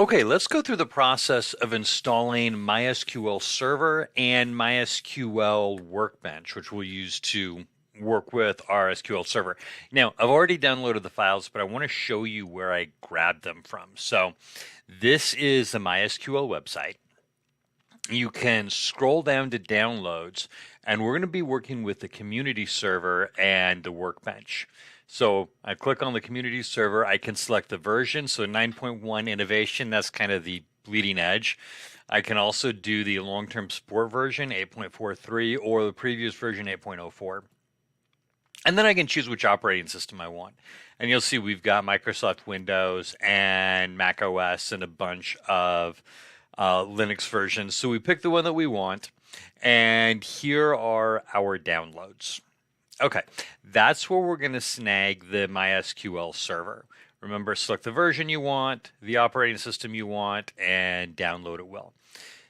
Okay, let's go through the process of installing MySQL Server and MySQL Workbench, which we'll use to work with our SQL Server. Now, I've already downloaded the files, but I want to show you where I grabbed them from. So this is the MySQL website. You can scroll down to downloads, and we're going to be working with the community server and the Workbench. So I click on the community server, I can select the version. So 9.1 innovation, that's kind of the bleeding edge. I can also do the long-term support version, 8.43, or the previous version, 8.04. And then I can choose which operating system I want. And you'll see we've got Microsoft Windows and Mac OS and a bunch of Linux versions. So we pick the one that we want. And here are our downloads. Okay, that's where we're going to snag the MySQL server. Remember, select the version you want, the operating system you want, and download it will.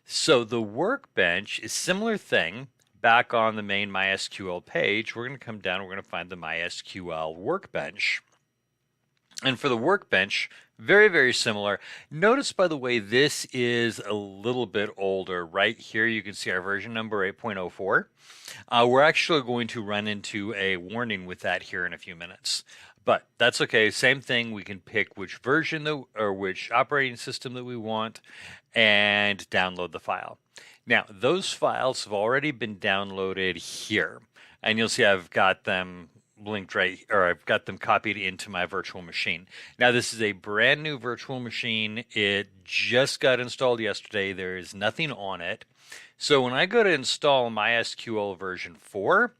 So the Workbench is a similar thing. Back on the main MySQL page, we're going to come down, we're going to find the MySQL Workbench. And for the Workbench, very, very similar. Notice, by the way, this is a little bit older. Right here, you can see our version number 8.04. We're actually going to run into a warning with that here in a few minutes. But that's okay. Same thing. We can pick which version or which operating system that we want and download the file. Now, those files have already been downloaded here. And you'll see I've got them linked right, or I've got them copied into my virtual machine. Now, this is a brand new virtual machine. It just got installed yesterday. There is nothing on it. So when I go to install MySQL version 4,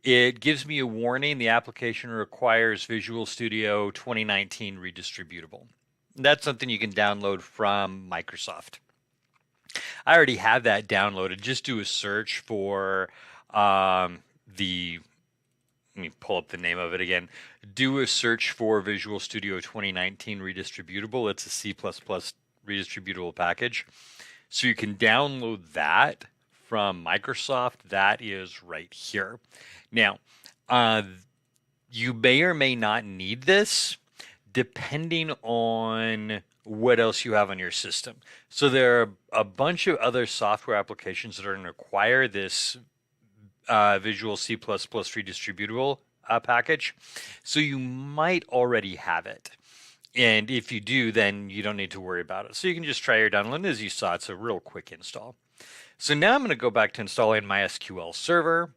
it gives me a warning. The application requires Visual Studio 2019 redistributable. That's something you can download from Microsoft. I already have that downloaded. Just do a search for let me pull up the name of it again. Do a search for Visual Studio 2019 redistributable. It's a C++ redistributable package. So you can download that from Microsoft. That is right here. Now, you may or may not need this depending on what else you have on your system. So there are a bunch of other software applications that are going to require this Visual C++ redistributable package. So you might already have it. And if you do, then you don't need to worry about it. So you can just try your download. As you saw, it's a real quick install. So now I'm going to go back to installing MySQL Server.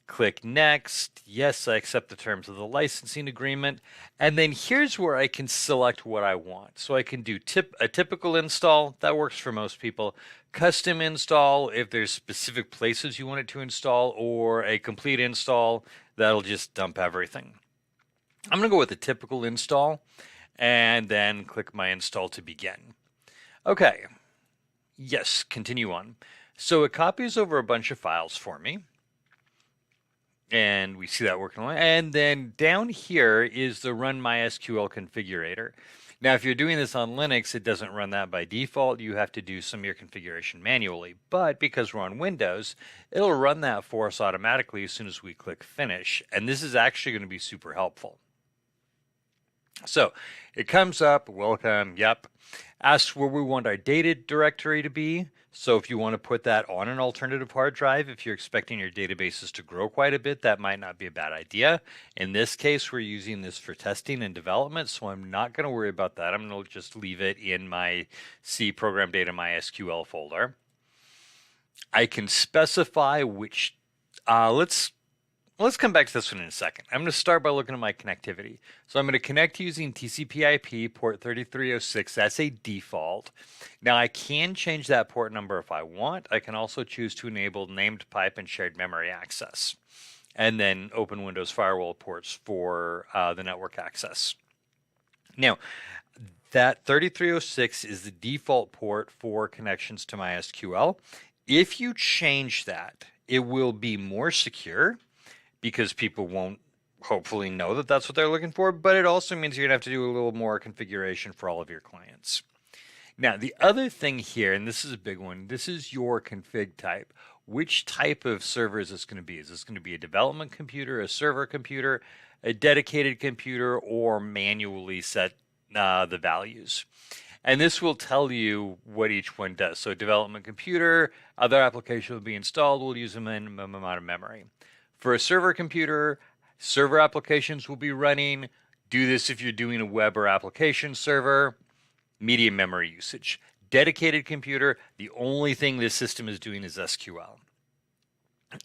Click Next. Yes, I accept the terms of the licensing agreement. And then here's where I can select what I want. So I can do a typical install. That works for most people. Custom install, if there's specific places you want it to install, or a complete install, that'll just dump everything. I'm going to go with a typical install and then click my install to begin. Okay. Yes, continue on. So it copies over a bunch of files for me. And we see that working. And then down here is the Run MySQL configurator. Now, if you're doing this on Linux, it doesn't run that by default. You have to do some of your configuration manually. But because we're on Windows, it'll run that for us automatically as soon as we click Finish. And this is actually going to be super helpful. So it comes up, welcome, yep. Asks where we want our data directory to be. So if you want to put that on an alternative hard drive, if you're expecting your databases to grow quite a bit, that might not be a bad idea. In this case, we're using this for testing and development, so I'm not going to worry about that. I'm going to just leave it in my C program data MySQL folder. I can specify which, Let's come back to this one in a second. I'm going to start by looking at my connectivity. So I'm going to connect using TCP/IP port 3306. That's a default. Now I can change that port number if I want. I can also choose to enable named pipe and shared memory access, and then open Windows firewall ports for the network access. Now, that 3306 is the default port for connections to MySQL. If you change that, it will be more secure, because people won't hopefully know that that's what they're looking for, but it also means you're going to have to do a little more configuration for all of your clients. Now, the other thing here, and this is a big one, this is your config type. Which type of server is this going to be? Is this going to be a development computer, a server computer, a dedicated computer, or manually set the values? And this will tell you what each one does. So development computer, other application will be installed, we'll use a minimum amount of memory. For a server computer, server applications will be running. Do this if you're doing a web or application server. Medium memory usage. Dedicated computer, the only thing this system is doing is SQL.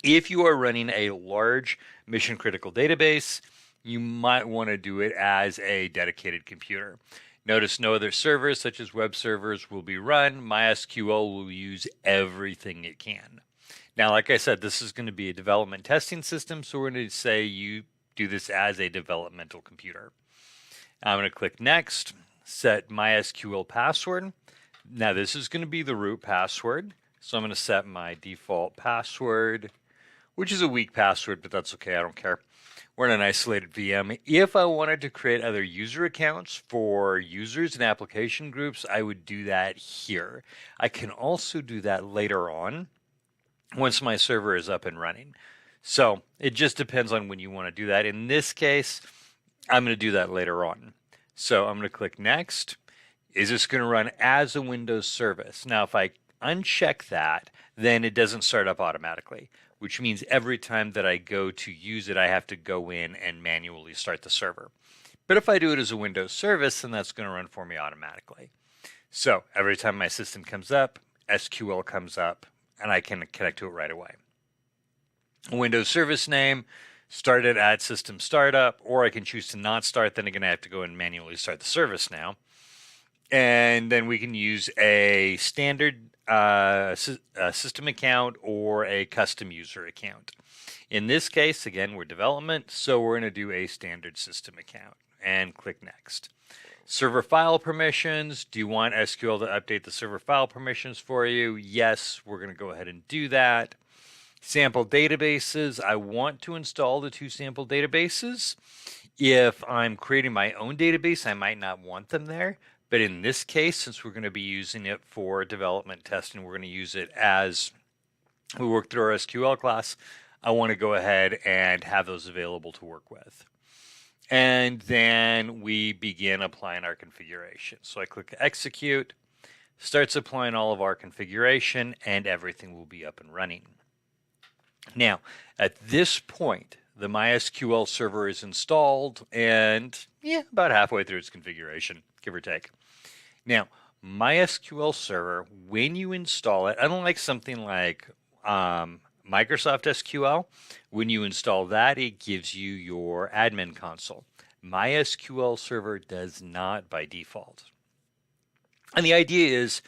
If you are running a large mission critical database, you might want to do it as a dedicated computer. Notice no other servers such as web servers will be run. MySQL will use everything it can. Now, like I said, this is going to be a development testing system, so we're going to say you do this as a developmental computer. I'm going to click next, set MySQL password. Now this is going to be the root password. So I'm going to set my default password, which is a weak password, but that's okay. I don't care. We're in an isolated VM. If I wanted to create other user accounts for users and application groups, I would do that here. I can also do that later on once my server is up and running. So it just depends on when you want to do that. In this case, I'm going to do that later on. So I'm going to click next. Is this going to run as a Windows service? Now, if I uncheck that, then it doesn't start up automatically, which means every time that I go to use it, I have to go in and manually start the server. But if I do it as a Windows service, then that's going to run for me automatically. So every time my system comes up, SQL comes up, and I can connect to it right away. Windows service name, start it at system startup, or I can choose to not start. Then again, I have to go and manually start the service now. And then we can use a standard system account or a custom user account. In this case, again, we're development, so we're going to do a standard system account and click next. Server file permissions. Do you want SQL to update the server file permissions for you? Yes, we're going to go ahead and do that. Sample databases. I want to install the 2 sample databases. If I'm creating my own database, I might not want them there. But in this case, since we're going to be using it for development testing, we're going to use it as we work through our SQL class, I want to go ahead and have those available to work with. And then we begin applying our configuration. So I click execute, starts applying all of our configuration, and everything will be up and running. Now, at this point, the MySQL server is installed and about halfway through its configuration, give or take. Now, MySQL server, when you install it, unlike something like Microsoft SQL, when you install that, it gives you your admin console. MySQL server does not by default. And the idea is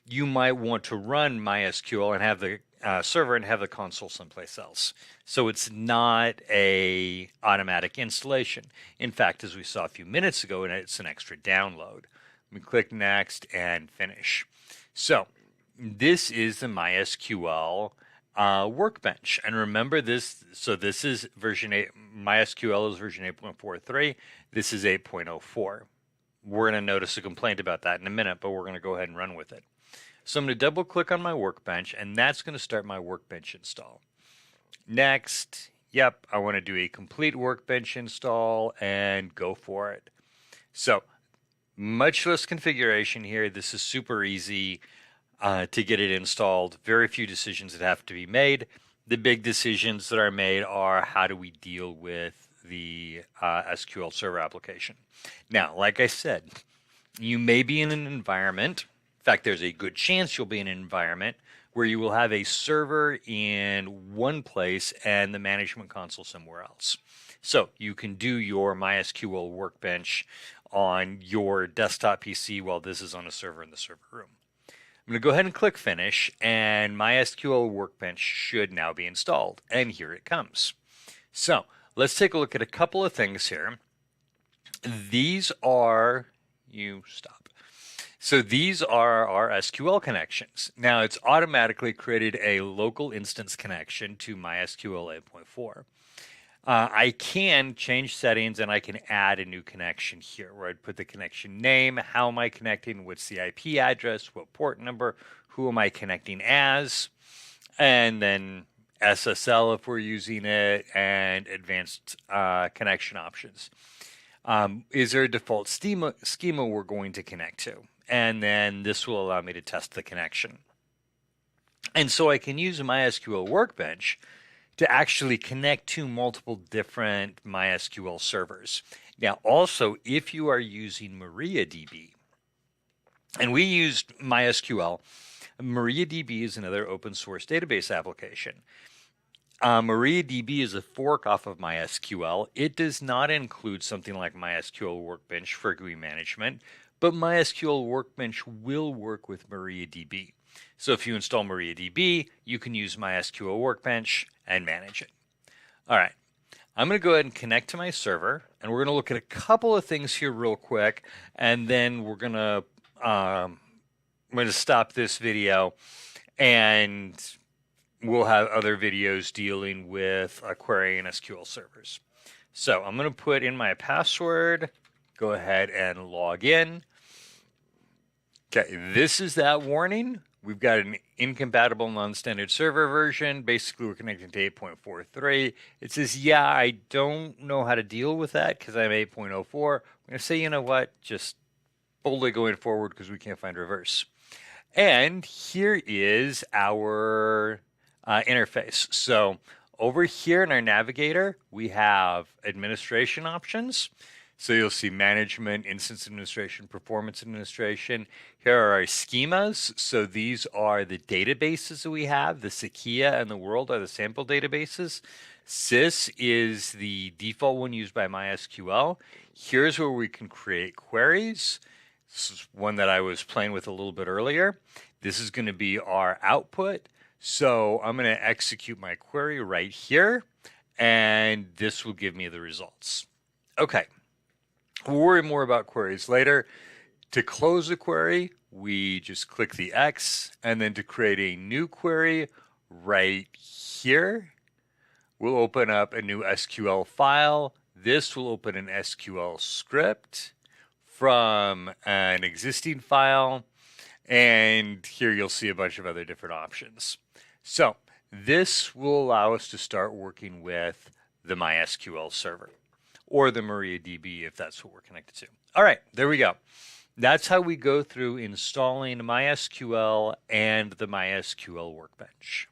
you might want to run MySQL and have the server and have the console someplace else. So it's not a automatic installation. In fact, as we saw a few minutes ago, it's an extra download. We click next and finish. So this is the MySQL Workbench. And remember this, so this is version 8, MySQL is version 8.43. This is 8.04. We're going to notice a complaint about that in a minute, but we're going to go ahead and run with it. So I'm going to double click on my Workbench, and that's going to start my Workbench install. Next, yep, I want to do a complete Workbench install and go for it. So much less configuration here. This is super easy to get it installed. Very few decisions that have to be made. The big decisions that are made are how do we deal with the SQL Server application. Now, like I said, you may be in an environment. In fact, there's a good chance you'll be in an environment where you will have a server in one place and the management console somewhere else. So you can do your MySQL Workbench on your desktop PC while this is on a server in the server room. I'm going to go ahead and click finish, and MySQL Workbench should now be installed. And here it comes. So let's take a look at a couple of things here. These are, So these are our SQL connections. Now it's automatically created a local instance connection to MySQL 8.4. I can change settings and I can add a new connection here where I'd put the connection name, how am I connecting, what's the IP address, what port number, who am I connecting as, and then SSL if we're using it, and advanced connection options. Is there a default schema we're going to connect to? and then this will allow me to test the connection. And so I can use MySQL Workbench to actually connect to multiple different MySQL servers. Now, also, if you are using MariaDB, and we used MySQL, MariaDB is another open source database application. MariaDB is a fork off of MySQL. It does not include something like MySQL Workbench for GUI management, but MySQL Workbench will work with MariaDB. So if you install MariaDB, you can use MySQL Workbench and manage it. All right, I'm going to go ahead and connect to my server, and we're going to look at a couple of things here real quick, and then we're going to I'm going to stop this video, and we'll have other videos dealing with querying SQL servers. So I'm going to put in my password, go ahead and log in. Okay, this is that warning. We've got an incompatible non-standard server version. Basically, we're connecting to 8.43. It says, yeah, I don't know how to deal with that because I'm 8.04. I'm going to say, you know what, just boldly going forward because we can't find reverse. And here is our interface. So over here in our navigator, we have administration options. So you'll see management, instance administration, performance administration. Here are our schemas. So these are the databases that we have. The Sakia and the World are the sample databases. Sys is the default one used by MySQL. Here's where we can create queries. This is one that I was playing with a little bit earlier. This is going to be our output. So I'm going to execute my query right here, and this will give me the results. Okay. We'll worry more about queries later. To close a query, we just click the X, and then to create a new query right here, we'll open up a new SQL file. This will open an SQL script from an existing file, and here you'll see a bunch of other different options. So this will allow us to start working with the MySQL server, or the MariaDB if that's what we're connected to. All right, there we go. That's how we go through installing MySQL and the MySQL Workbench.